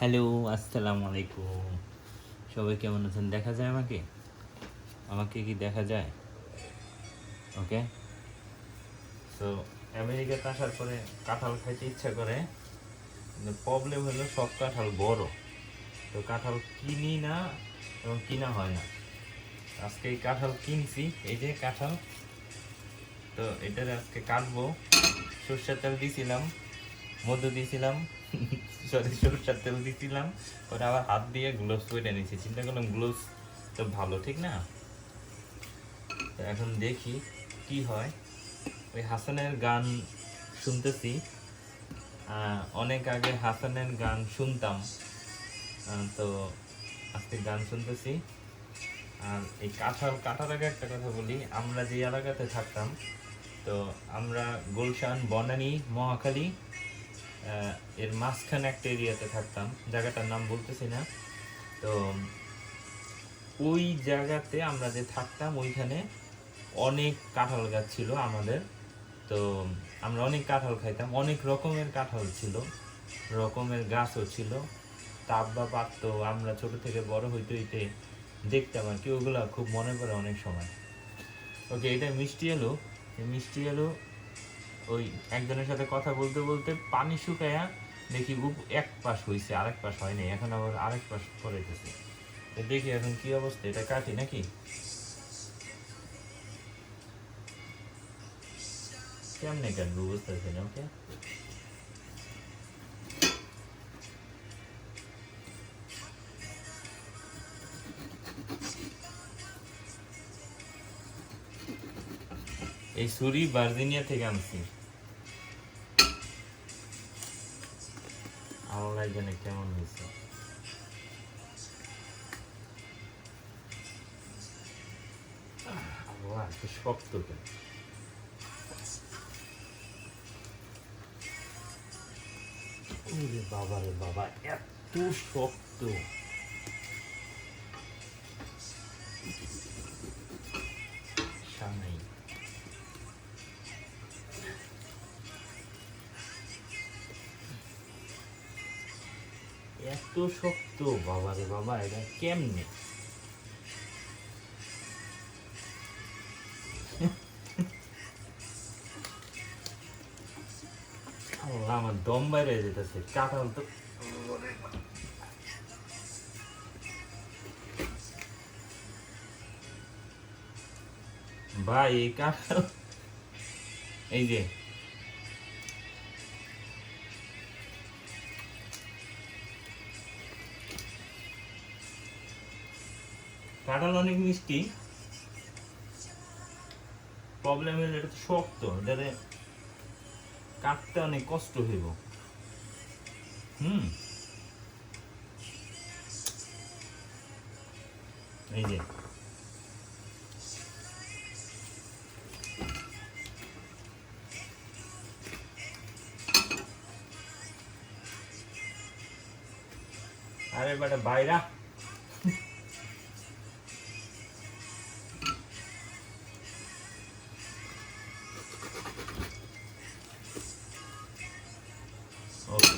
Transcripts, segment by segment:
Hello, আসসালামু আলাইকুম। সবাই কেমন আছেন? দেখা যায় আমাকে? আমাকে কি দেখা যায়? ওকে। সো আমেরিকাতে আসার পরে কাঁঠাল খাইতে ইচ্ছা করে, কিন্তু প্রবলেম হলো সব কাঁঠাল বড়। তো কাঁঠাল কিনি না এবং কিনা হয় না। আজকে এই কাঁঠাল কিনছি, এই যে কাঁঠাল। তো এটার আজকে কাটবো। সরষের তেল দিয়েছিলাম, মধু দিয়েছিলাম, সরি সরষের তেল দিয়েছিলাম, ওটা আবার হাত দিয়ে গ্লোভস পরে নিয়েছি। চিন্তা করলাম গ্লোভস তো ভালো, ঠিক না? তো এখন দেখি কি হয়। ওই হাসানের গান শুনতেছি। অনেক আগে হাসানের গান শুনতাম, তো আজকে গান শুনতেছি। আর এই কাঁঠাল কাটার আগে একটা কথা বলি, আমরা যে এলাকাতে থাকতাম, তো আমরা গুলশান, বনানী, মহাখালী এর মাঝখানে একটা এরিয়াতে থাকতাম, জায়গাটার নাম বলতেছি না। তো ওই জায়গাতে আমরা যে থাকতাম ওইখানে অনেক কাঁঠাল গাছ ছিল আমাদের। তো আমরা অনেক কাঁঠাল খাইতাম, অনেক রকমের কাঁঠাল ছিল, রকমের গাছও ছিল। তা আব্বা পারতো, আমরা ছোট থেকে বড় হইতে হইতে দেখতাম আর কি, ওগুলা খুব মনে পড়ে অনেক সময়। ওকে, এটা মিষ্টি এলো। এই মিষ্টি এলো ওই একজনের সাথে কথা বলতে বলতে পানি শুকায়া দেখি এক পাশ হয়েছে, আরেক পাশ হয়নি, এখন আবার আরেক পাশ করাইতেছে। তো দেখি এখন কি অবস্থা, এটা কাটি নাকি? কেমনে কাটবো বুঝতেছি না। ওকে, এই ছুরি ভার্জিনিয়া থেকে আনছি। আল্লাহ জানে কেমন হয়েছে। আল্লাহ, কি শক্ত কেন! ওরে বাবা রে বাবা, এত শক্ত! সামনেই এত শক্ত! বাবা রে বাবা, এটা কেমনে! আল্লাহ, আমার দম বাইরে যেতেছে। কাঁঠাল তো ভাই, এই কাঁঠাল, এই যে কাঁঠাল অনেক মিষ্টি। প্রবলেম হলো এটা তো শক্ত, এটাতে কাটতে অনেক কষ্ট হইব। হুম, এই যে আরে বেটা বাইরা। ওকে,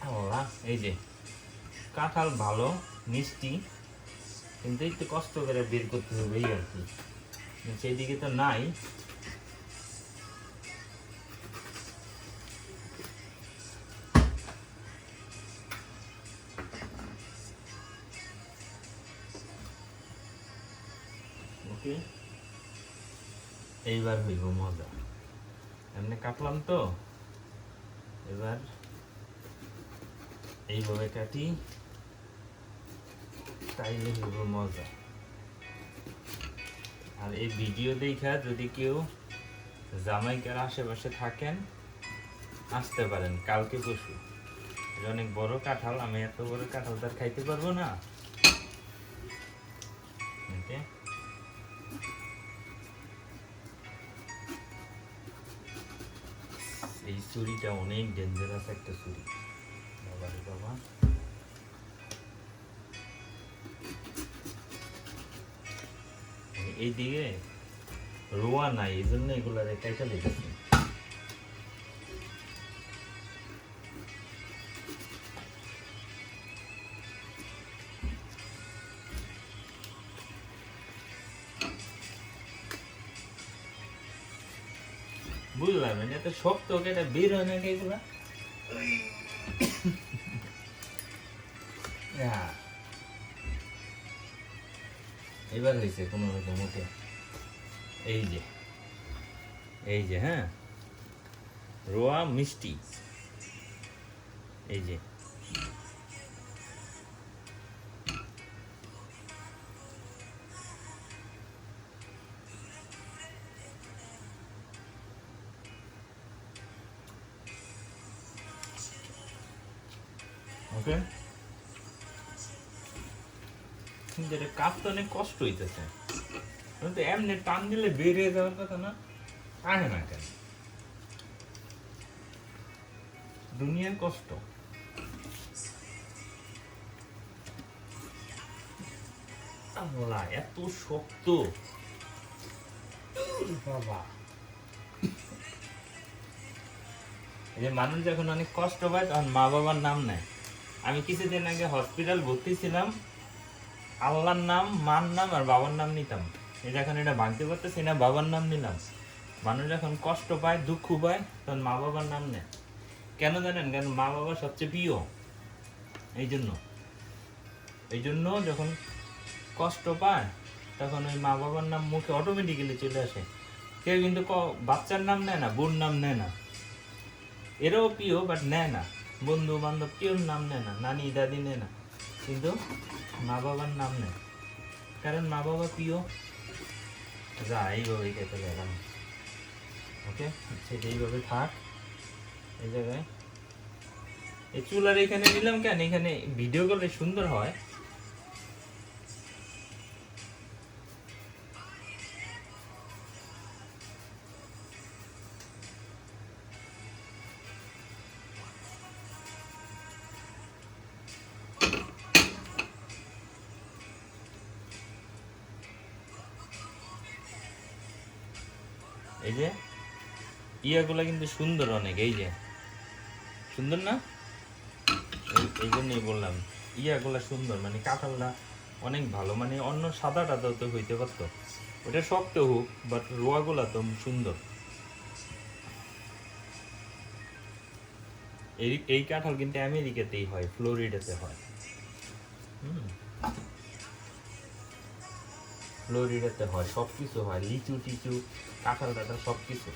আল্লাহ, এই যে কাঁঠাল ভালো মিষ্টি, কিন্তু একটু কষ্ট করে বের করতে হবে এই আর কি, সেদিকে তো নাই। ওকে, এইবার হইব মজা। এমনি কাটলাম তো, এবার এইভাবে কাটি, তাইলে হইব মজা। আর এই ভিডিও দেখা যদি কেউ জামাইকার আশেপাশে থাকেন, আসতে পারেন কালকে পরশু। অনেক বড় কাঁঠাল, আমি এত বড় কাঁঠাল তার খাইতে পারবো না। ওকে, এই ছুরিটা অনেক ডেঞ্জারাস একটা ছুরি, বাবা রে বাবা। এইদিকে রোয়া নাই, এই জন্য এগুলা কাইটা লেগেছে। বুঝলাম না, এত শক্ত এটা বের হয় না এগুলা। এবার হয়েছে কোনো রকম উঠে। এই যে এই যে হ্যাঁ, রোয়া মিষ্টি, এই যে ওকে। কিন্তু এটা কাটতে অনেক কষ্ট হইতেছে, কিন্তু এমনি টান দিলে বেরিয়ে যাওয়ার কথা না, আসে না কেন? দুনিয়ার কষ্ট। আল্লাহ এত শক্ত বাবা। এই যে মানুষ যখন অনেক কষ্ট পায় তখন মা বাবার নাম নেয়। আমি কিছুদিন আগে হসপিটাল ভর্তি ছিলাম, আল্লাহর নাম, মার নাম আর বাবার নাম নিতাম। যখন এটা ভাঙতে পারতেছি না, বাবার নাম নিলাম। মানুষ যখন কষ্ট পায়, দুঃখ পায়, তখন মা বাবার নাম নেয়। কেন জানেন? কারণ মা বাবা সবচেয়ে প্রিয়। এই জন্য যখন কষ্ট পায় তখন ওই মা বাবার নাম মুখে অটোমেটিক্যালি চলে আসে। কেউ কিন্তু বাচ্চার নাম নেয় না, বোন নাম নেয় না। এরাও প্রিয় বাট নেয় না, বন্ধু বান্ধব কেউ নাম নেয় না, নানি দাদি নেয় না, কিন্তু মা বাবার নাম নেয়, কারণ মা বাবা প্রিয়। যা এইভাবেই খেতে গেলাম, ওকে সেটা এইভাবে থাক। এই জায়গায় এই চুলার এখানে নিলাম কেন, এখানে ভিডিও করলে সুন্দর হয়। এই যে ইয়াগুলা কিন্তু সুন্দর অনেক, এই যে সুন্দর না? এই জন্যই বললাম ইয়াগুলা সুন্দর, মানে কাঁঠালটা অনেক ভালো, মানে অন্য সাদা টাদাও তো হইতে পারতো, ওটা শক্ত হোক, বাট রোয়াগুলা তো সুন্দর। এই কাঁঠাল কিন্তু আমেরিকাতেই হয়, ফ্লোরিডাতে হয়। ফ্লোরিডাতে হয়, সব কিছু হয়, লিচু টিচু, কাঁঠাল টাঠাল সব কিছু।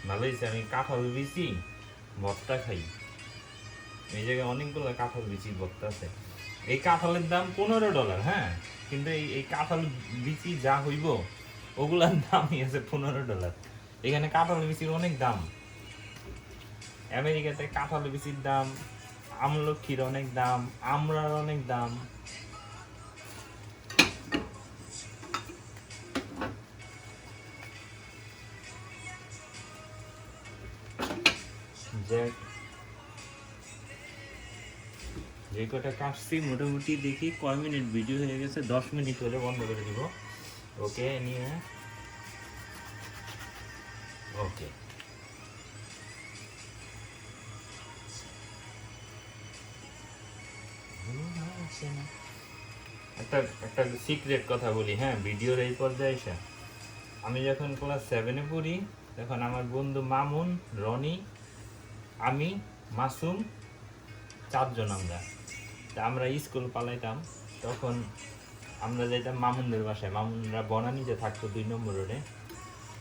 ভালো হয়েছে, আমি কাঁঠাল বিচি ভর্তা খাই। এই জায়গায় অনেকগুলো কাঁঠাল বিচি ভর্তা আছে। এই কাঁঠালের দাম $15, হ্যাঁ, কিন্তু এই কাঁঠাল বিচি যা হইব ওগুলার দামই আছে $15। এখানে কাঁঠাল বিচির অনেক দাম। আমেরিকাতে কাঁঠাল বিচির দাম, আমলক্ষীর অনেক দাম, আমড়ার অনেক দাম। যে কটা কাটছি মোটামুটি দেখি কয় মিনিট ভিডিও হয়ে গেছে, 10 মিনিট হলে বন্ধ করে দিব। ওকে নিয়ে ওকে একটা একটা সিক্রেট কথা বলি, হ্যাঁ, ভিডিওর এই পর্যায়ে এসে। আমি যখন ক্লাস 7-এ পড়ি তখন আমার বন্ধু মামুন, রনি, আমি, মাসুম, 4 জন আমরা স্কুল পালাইতাম। তখন আমরা যাইতাম মামুনদের বাসায়, মামুনরা বনানীতে থাকতো 2 নম্বর রোডে।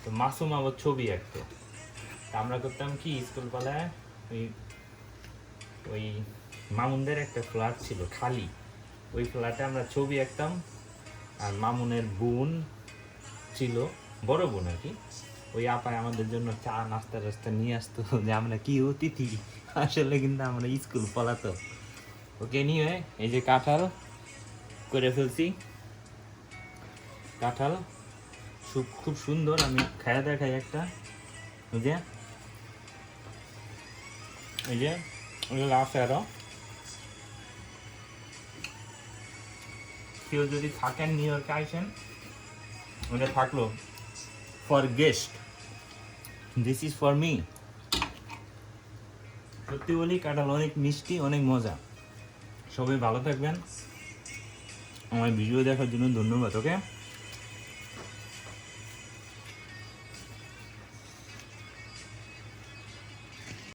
তো মাসুম আবার ছবি আঁকতো। তা আমরা করতাম কি, স্কুল পালায় ওই মামুনদের একটা ফ্ল্যাট ছিল খালি, ওই ফ্ল্যাটে আমরা ছবি আঁকতাম। আর মামুনের বোন ছিল, বড় বোন আর কি, ওই আপায় আমাদের জন্য চা নাস্তা টাস্তা নিয়ে আসতো, যে আমরা কি অতিথি, আসলে কিন্তু আমরা স্কুল পালাতো। ওকে নিয়ে এই যে কাঁঠাল করে ফেলছি, কাঁঠাল খুব সুন্দর। আমি খাইয়া দেখাই একটা, বুঝে এই যে আছে আরো। কেউ যদি থাকেন নিউ ইয়র্কে আইসেন, ওটা থাকলো for guest, this is for me. সত্যি বলি কাঁঠাল অনেক মিষ্টি, অনেক মজা, সবাই ভালো থাকবেন। আমার ভিডিও দেখার জন্য ধন্যবাদ। ওকে।